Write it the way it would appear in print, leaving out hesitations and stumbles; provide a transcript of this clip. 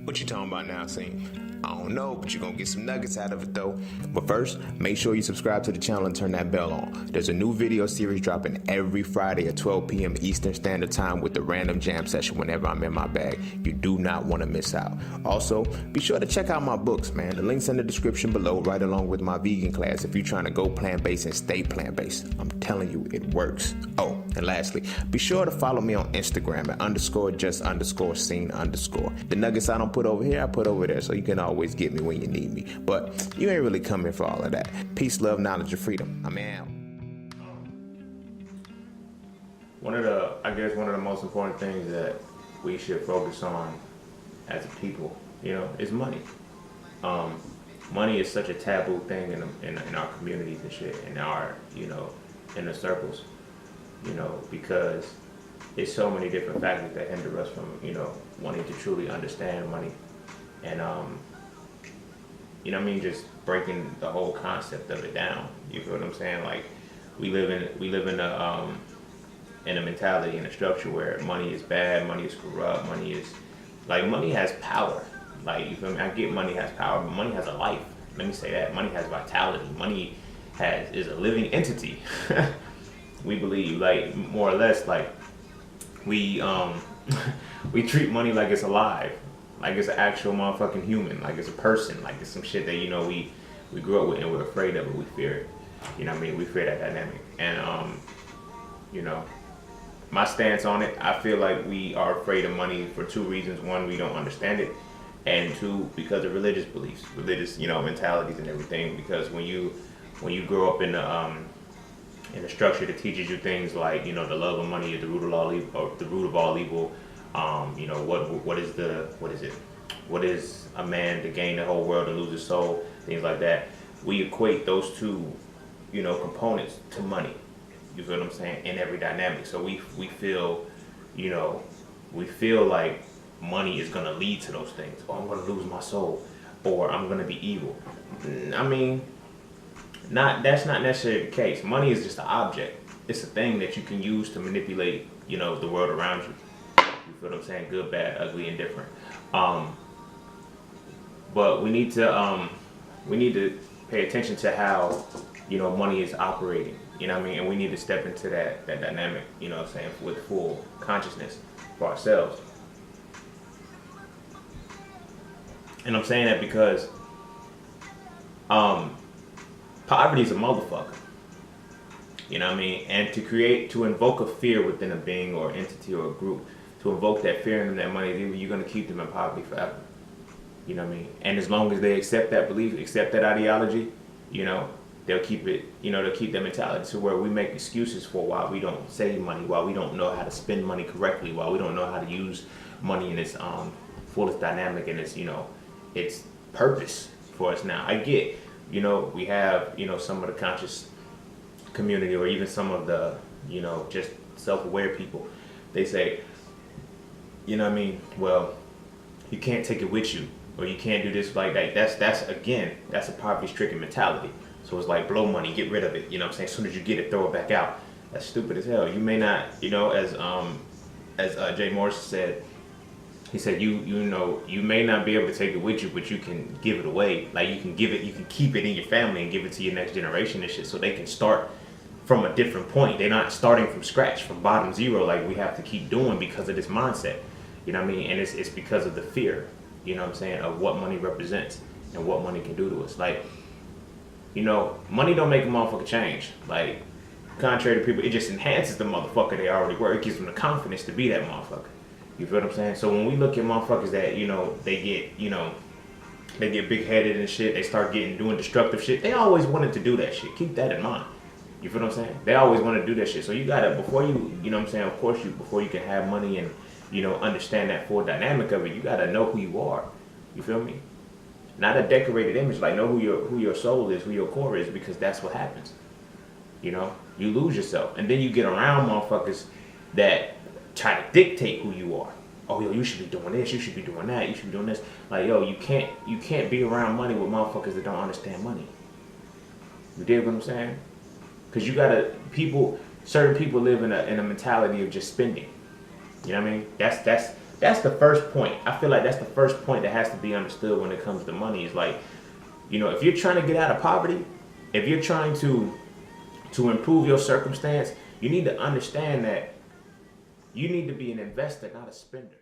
What you talking about now, Cine? I don't know, but you're gonna get some nuggets out of it though. But first, make sure you subscribe to the channel and turn that bell on. There's a new video series dropping every Friday at 12 p.m. Eastern Standard Time with the random jam session whenever I'm in my bag. You do not want to miss out. Also, be sure to check out my books, man. The link's in the description below, right along with my vegan class if you're trying to go plant-based and stay plant-based. I'm telling you, it works. Oh, and lastly, be sure to follow me on Instagram at _just_scene_. The nuggets I don't put over here, I put over there, so you can always get me when you need me. But you ain't really coming for all of that. Peace, love, knowledge, and freedom. I'm out. One of the most important things that we should focus on as a people, is money. Money is such a taboo thing in our communities and shit, in our, inner circles, because it's so many different factors that hinder us from, wanting to truly understand money. And, just breaking the whole concept of it down. You feel what I'm saying? Like, we live in a mentality and a structure where money is bad, money is corrupt, money has power. Like, you feel me? I get money has power, but money has a life. Let me say that. Money has vitality. Money is a living entity. We believe, like, more or less, like, we treat money like it's alive. Like it's an actual motherfucking human, like it's a person, like it's some shit that, we grew up with and we're afraid of it, we fear it. We fear that dynamic. And, my stance on it, I feel like we are afraid of money for two reasons. One, we don't understand it. And two, because of religious beliefs, mentalities and everything. Because when you grow up in a structure that teaches you things like, the love of money is the root of all evil, or the root of all evil. What is a man to gain the whole world and lose his soul? Things like that. We equate those two, components to money. You feel what I'm saying? In every dynamic. So we feel like money is gonna lead to those things. Oh, I'm gonna lose my soul, or I'm gonna be evil. That's not necessarily the case. Money is just an object. It's a thing that you can use to manipulate, the world around you. You feel what I'm saying? Good, bad, ugly, and different. But we need to pay attention to how, money is operating. And we need to step into that dynamic, with full consciousness for ourselves. And I'm saying that because poverty is a motherfucker. And to invoke a fear within a being or entity or a group, to invoke that fear in them, that money, you're going to keep them in poverty forever. And as long as they accept that belief, accept that ideology, they'll keep it, they'll keep that mentality to where we make excuses for why we don't save money, why we don't know how to spend money correctly, why we don't know how to use money in its fullest dynamic and its purpose for us now. I get, we have, some of the conscious community or even some of the, just self-aware people. They say, well, you can't take it with you, or you can't do this like that. That's a poverty-stricken mentality. So it's like, blow money, get rid of it. As soon as you get it, throw it back out. That's stupid as hell. You may not, as Jay Morris said, he said, you may not be able to take it with you, but you can give it away. Like you can keep it in your family and give it to your next generation and shit, so they can start from a different point. They're not starting from scratch, from bottom zero, like we have to keep doing because of this mindset. And it's because of the fear, of what money represents and what money can do to us. Like, money don't make a motherfucker change. Like, contrary to people, it just enhances the motherfucker they already were. It gives them the confidence to be that motherfucker. You feel what I'm saying? So when we look at motherfuckers that, they get big-headed and shit, they start doing destructive shit, they always wanted to do that shit. Keep that in mind. You feel what I'm saying? They always want to do that shit. So you gotta, before you, of course, before you can have money and, understand that full dynamic of it, you gotta know who you are. You feel me? Not a decorated image, like know who your soul is, who your core is, because that's what happens. You lose yourself. And then you get around motherfuckers that try to dictate who you are. Oh, yo, you should be doing this, you should be doing that, you should be doing this. Like, yo, you can't be around money with motherfuckers that don't understand money. You dig what I'm saying? Because certain people live in a mentality of just spending. You know what I mean? That's that's the first point. I feel like that's the first point that has to be understood when it comes to money. Is like, you know, if you're trying to get out of poverty, if you're trying to improve your circumstance, you need to understand that you need to be an investor, not a spender.